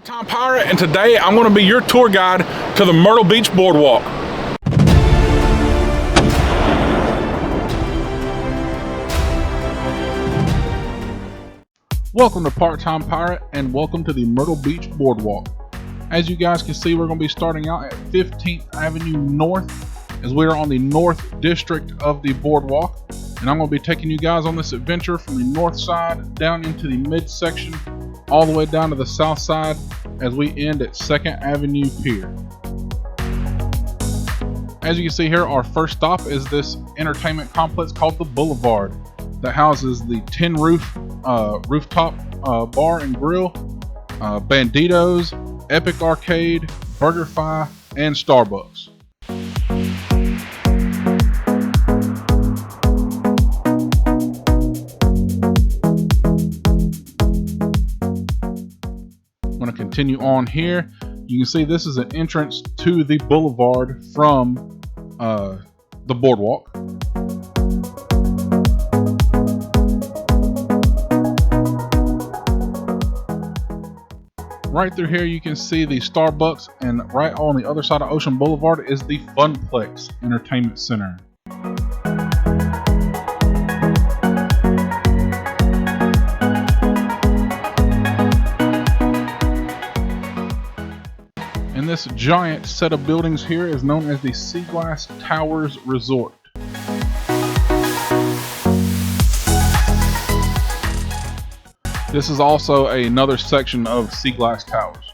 Part-time pirate, and today I'm going to be your tour guide to the Myrtle Beach Boardwalk. Welcome to Part-time Pirate, and welcome to the Myrtle Beach Boardwalk. As you guys can see, we're going to be starting out at 15th Avenue North, as we are on the North District of the boardwalk. And I'm going to be taking you guys on this adventure from the north side down into the midsection, all the way down to the south side, as we end at 2nd Avenue Pier. As you can see here, our first stop is this entertainment complex called the Boulevard that houses the tin rooftop bar and grill, Banditos, Epic Arcade, BurgerFi, and Starbucks. I'm going to continue on here. You can see this is an entrance to the boulevard from the boardwalk. Right through here you can see the Starbucks, and right on the other side of Ocean Boulevard is the Funplex Entertainment Center. And this giant set of buildings here is known as the Sea Glass Towers Resort. This is also another section of Sea Glass Towers.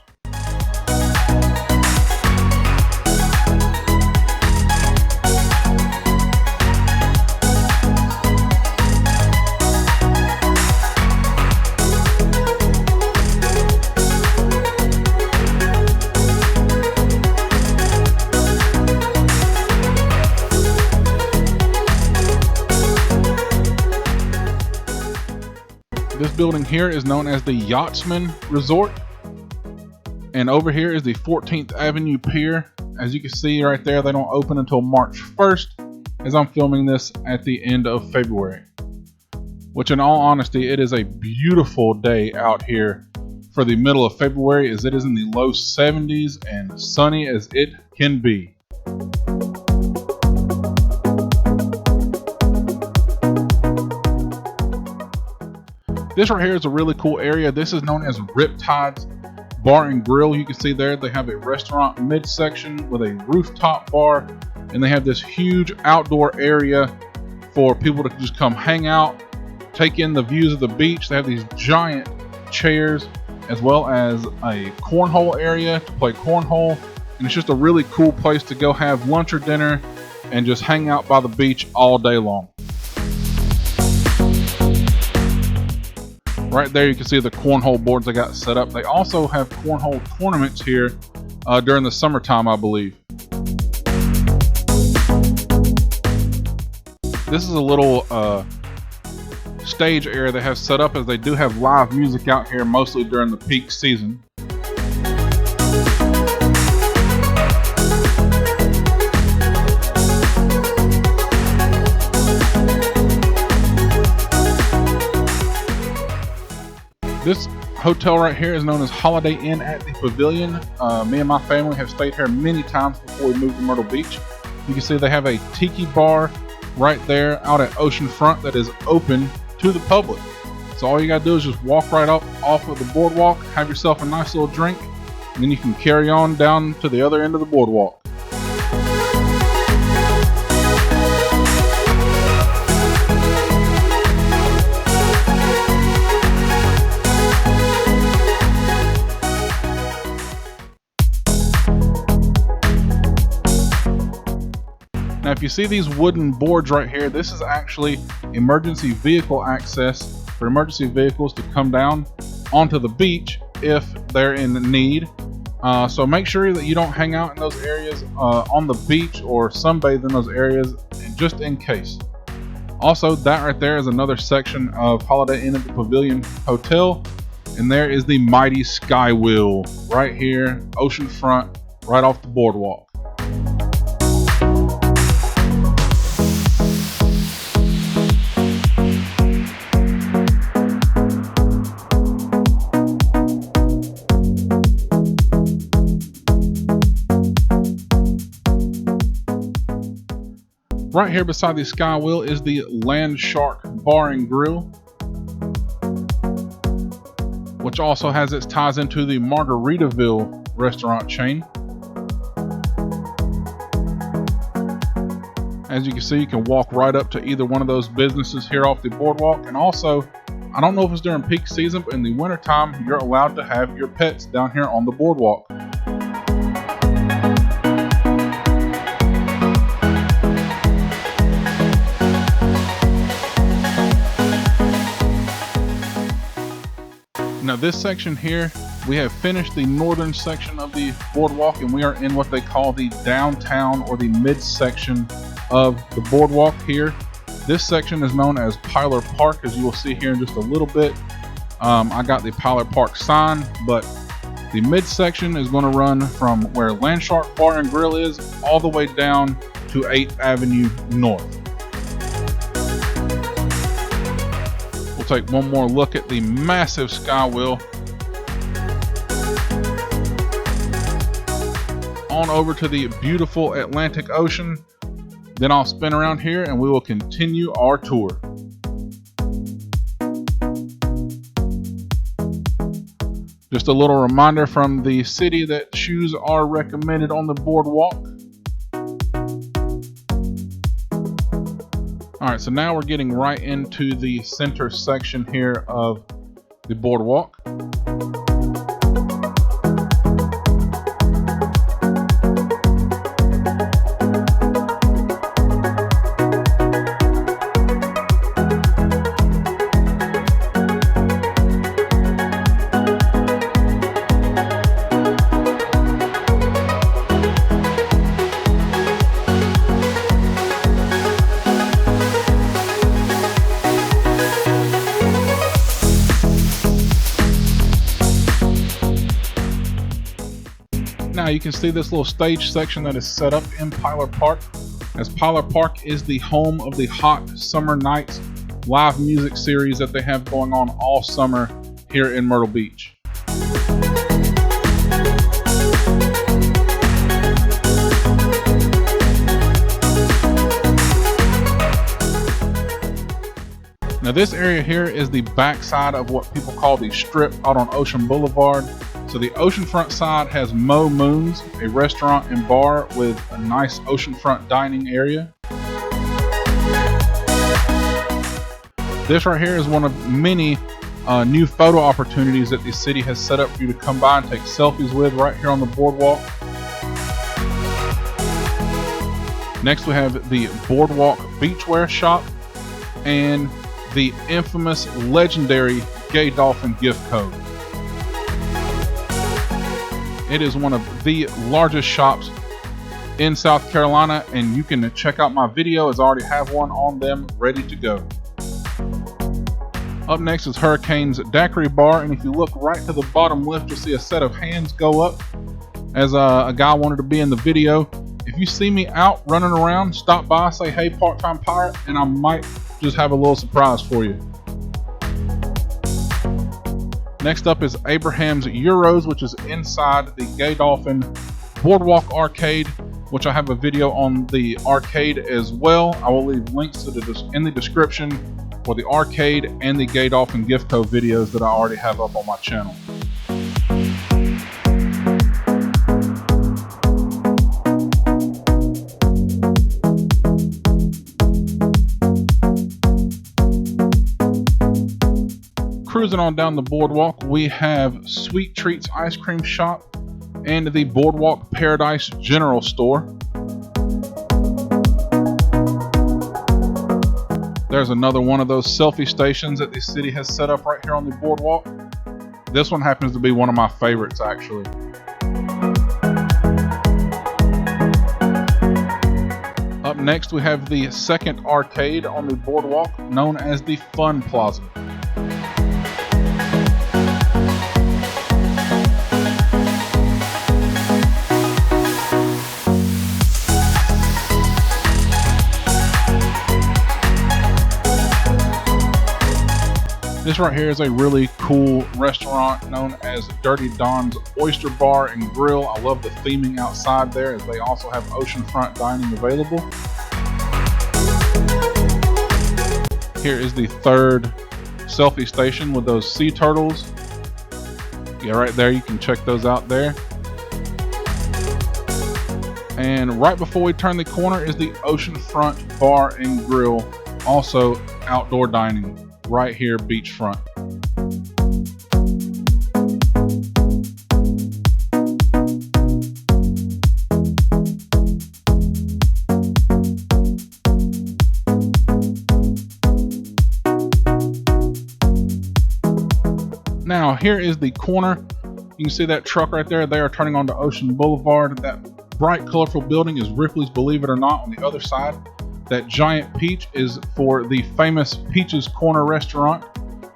This building here is known as the Yachtsman Resort, and over here is the 14th Avenue Pier. As you can see right there, they don't open until March 1st, as I'm filming this at the end of February. Which, in all honesty, it is a beautiful day out here for the middle of February, as it is in the low 70s and sunny as it can be. This right here is a really cool area. This is known as Riptide's Bar and Grill. You can see there they have a restaurant midsection with a rooftop bar, and they have this huge outdoor area for people to just come hang out, take in the views of the beach. They have these giant chairs, as well as a cornhole area to play cornhole, and it's just a really cool place to go have lunch or dinner and just hang out by the beach all day long. Right there you can see the cornhole boards they got set up. They also have cornhole tournaments here during the summertime, I believe. This is a little stage area they have set up, as they do have live music out here mostly during the peak season. This hotel right here is known as Holiday Inn at the Pavilion. Me and my family have stayed here many times before we moved to Myrtle Beach. You can see they have a tiki bar right there out at Ocean Front that is open to the public. So all you gotta do is just walk right up off of the boardwalk, have yourself a nice little drink, and then you can carry on down to the other end of the boardwalk. Now, if you see these wooden boards right here, this is actually emergency vehicle access for emergency vehicles to come down onto the beach if they're in need. So make sure that you don't hang out in those areas on the beach or sunbathe in those areas, just in case. Also, that right there is another section of Holiday Inn at the Pavilion Hotel, and there is the mighty Sky Wheel right here, ocean front, right off the boardwalk. Right here beside the Sky Wheel is the Land Shark Bar and Grill, which also has its ties into the Margaritaville restaurant chain. As you can see, you can walk right up to either one of those businesses here off the boardwalk. And also, I don't know if it's during peak season, but in the wintertime, you're allowed to have your pets down here on the boardwalk. Now this section here, we have finished the northern section of the boardwalk, and we are in what they call the downtown or the midsection of the boardwalk here. This section is known as Piler Park, as you will see here in just a little bit. I got the Piler Park sign, but the midsection is going to run from where Landshark Bar and Grill is all the way down to 8th Avenue North. We'll take one more look at the massive Sky Wheel. On over to the beautiful Atlantic Ocean. Then I'll spin around here and we will continue our tour. Just a little reminder from the city that shoes are recommended on the boardwalk. All right, so now we're getting right into the center section here of the boardwalk. Now you can see this little stage section that is set up in Piler Park, as Piler Park is the home of the Hot Summer Nights live music series that they have going on all summer here in Myrtle Beach. Now this area here is the backside of what people call the Strip out on Ocean Boulevard. So the oceanfront side has Mo Moons, a restaurant and bar with a nice oceanfront dining area. This right here is one of many new photo opportunities that the city has set up for you to come by and take selfies with right here on the boardwalk. Next we have the Boardwalk Beachwear Shop and the infamous legendary Gay Dolphin gift code. It is one of the largest shops in South Carolina, and you can check out my video as I already have one on them ready to go. Up next is Hurricane's Daiquiri Bar, and if you look right to the bottom left, you'll see a set of hands go up as a guy wanted to be in the video. If you see me out running around, stop by, say hey part-time pirate, and I might just have a little surprise for you. Next up is Abraham's Euros, which is inside the Gay Dolphin Boardwalk Arcade, which I have a video on the arcade as well. I will leave links in the description for the arcade and the Gay Dolphin gift code videos that I already have up on my channel. Cruising on down the boardwalk, we have Sweet Treats Ice Cream Shop and the Boardwalk Paradise General Store. There's another one of those selfie stations that the city has set up right here on the boardwalk. This one happens to be one of my favorites, actually. Up next, we have the second arcade on the boardwalk, known as the Fun Plaza. This right here is a really cool restaurant known as Dirty Don's Oyster Bar and Grill. I love the theming outside there, as they also have oceanfront dining available. Here is the third selfie station with those sea turtles. Yeah, right there, you can check those out there. And right before we turn the corner is the Oceanfront Bar and Grill, also outdoor dining, right here beachfront. Now here is the corner. You can see that truck right there. They are turning onto Ocean Boulevard. That bright, colorful building is Ripley's Believe It or Not on the other side. That giant peach is for the famous Peach's Corner restaurant.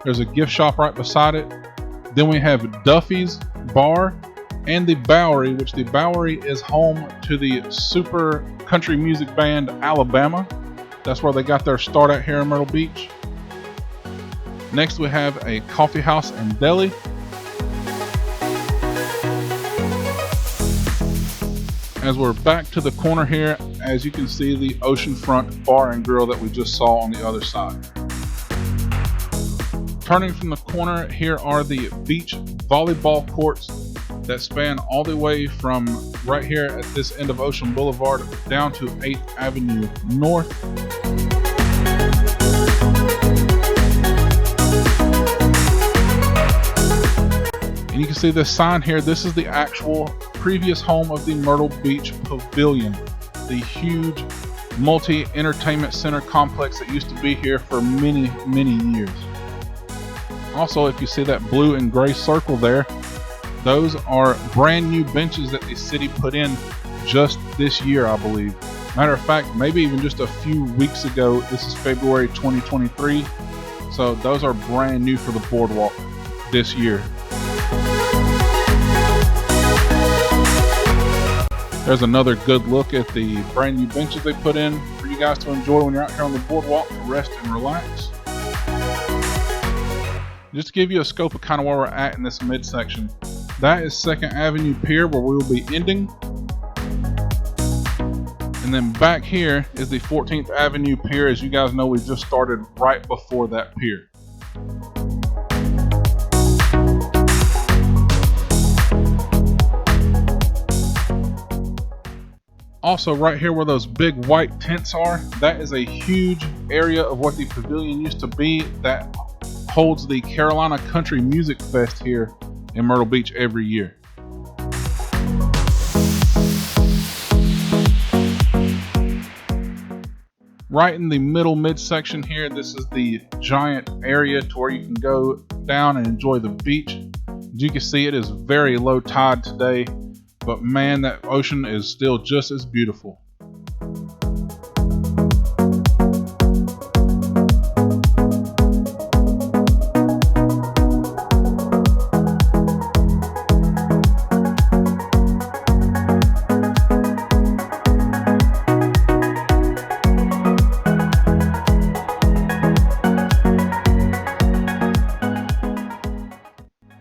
There's a gift shop right beside it. Then we have Duffy's Bar and the Bowery, which the Bowery is home to the super country music band Alabama. That's where they got their start at here in Myrtle Beach. Next we have a coffee house and deli. As we're back to the corner here, as you can see, the Oceanfront Bar and Grill that we just saw on the other side. Turning from the corner, here are the beach volleyball courts that span all the way from right here at this end of Ocean Boulevard down to 8th Avenue North. And you can see this sign here. This is the actual previous home of the Myrtle Beach Pavilion, the huge multi-entertainment center complex that used to be here for many, many years. Also, if you see that blue and gray circle there, those are brand new benches that the city put in just this year, I believe. Matter of fact, maybe even just a few weeks ago. This is February 2023. So those are brand new for the boardwalk this year. There's another good look at the brand new benches they put in for you guys to enjoy when you're out here on the boardwalk to rest and relax. Just to give you a scope of kind of where we're at in this midsection, that is 2nd Avenue Pier where we will be ending. And then back here is the 14th Avenue Pier. As you guys know, we just started right before that pier. Also, right here where those big white tents are, that is a huge area of what the pavilion used to be that holds the Carolina Country Music Fest here in Myrtle Beach every year. Right in the middle midsection here, this is the giant area to where you can go down and enjoy the beach. As you can see, it is very low tide today. But man, that ocean is still just as beautiful.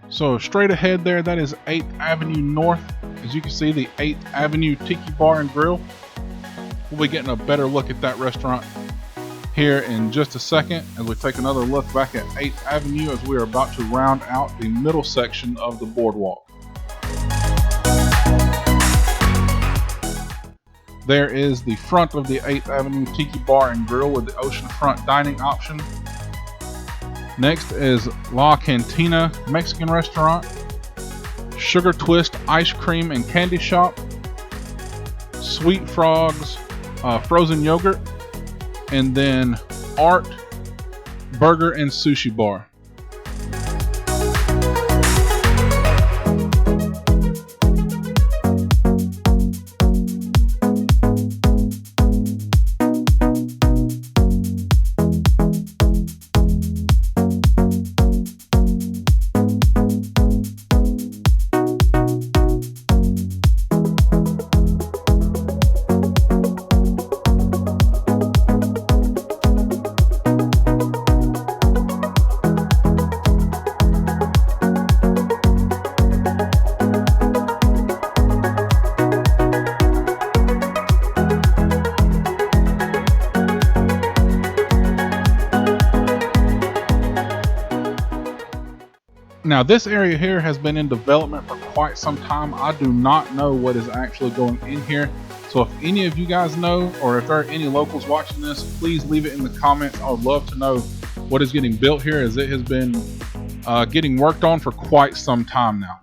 So straight ahead there, that is 8th Avenue North. As you can see, the 8th Avenue Tiki Bar and Grill. We'll be getting a better look at that restaurant here in just a second as we take another look back at 8th Avenue as we are about to round out the middle section of the boardwalk. There is the front of the 8th Avenue Tiki Bar and Grill with the oceanfront dining option. Next is La Cantina Mexican Restaurant, Sugar Twist Ice Cream and Candy Shop, Sweet Frogs Frozen Yogurt, and then Art Burger and Sushi Bar. Now this area here has been in development for quite some time. I do not know what is actually going in here. So if any of you guys know, or if there are any locals watching this, please leave it in the comments. I would love to know what is getting built here, as it has been getting worked on for quite some time now.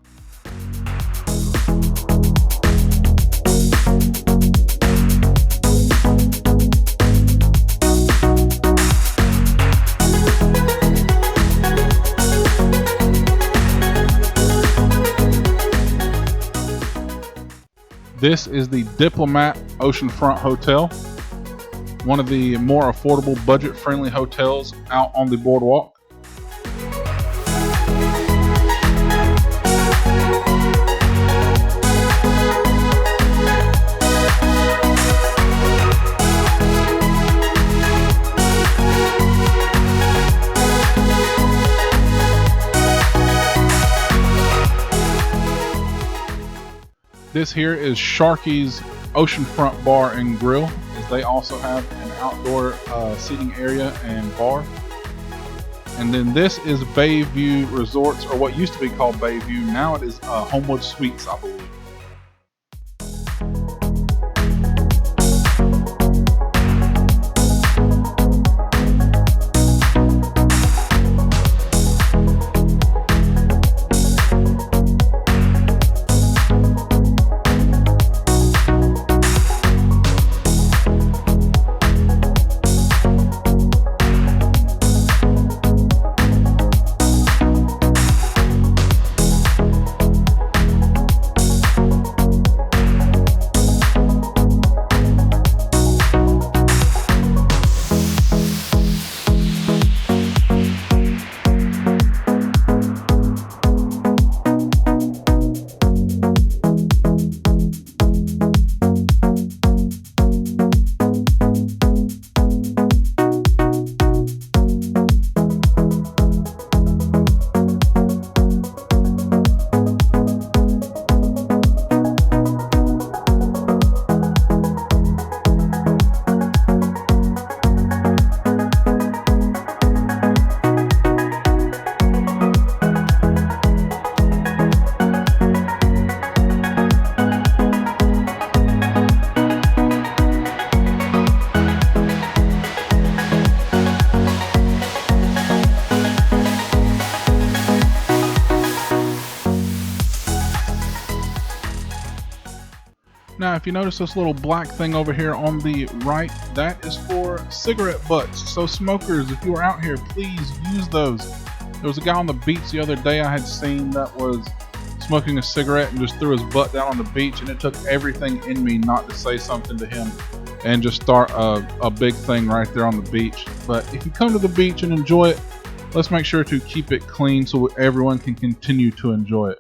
This is the Diplomat Oceanfront Hotel, one of the more affordable, budget-friendly hotels out on the boardwalk. This here is Sharky's Oceanfront Bar and Grill, as they also have an outdoor seating area and bar. And then this is Bayview Resorts, or what used to be called Bayview. Now it is Homewood Suites, I believe. Now, if you notice this little black thing over here on the right, that is for cigarette butts. So smokers, if you are out here, please use those. There was a guy on the beach the other day I had seen that was smoking a cigarette and just threw his butt down on the beach, and it took everything in me not to say something to him and just start a big thing right there on the beach. But if you come to the beach and enjoy it, let's make sure to keep it clean so everyone can continue to enjoy it.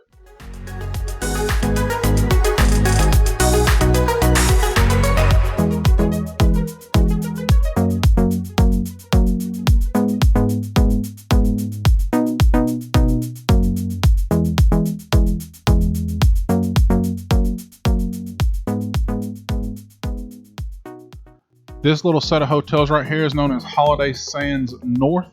This little set of hotels right here is known as Holiday Sands North.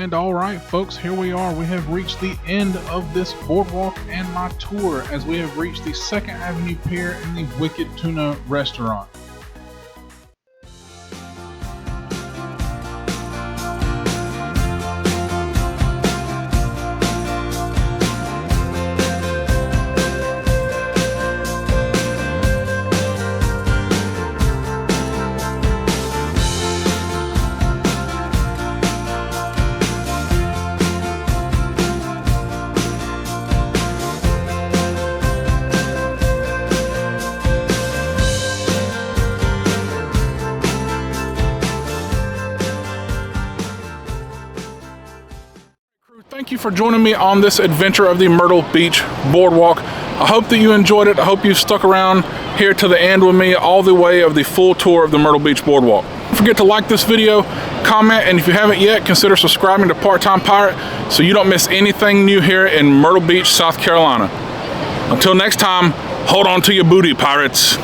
And all right, folks, here we are. We have reached the end of this boardwalk and my tour as we have reached the 2nd Avenue Pier and the Wicked Tuna Restaurant. Thank you for joining me on this adventure of the Myrtle Beach Boardwalk. I hope that you enjoyed it. I hope you've stuck around here to the end with me all the way of the full tour of the Myrtle Beach Boardwalk. Don't forget to like this video, comment, and if you haven't yet, consider subscribing to Part-Time Pirate so you don't miss anything new here in Myrtle Beach, South Carolina. Until next time, hold on to your booty, pirates.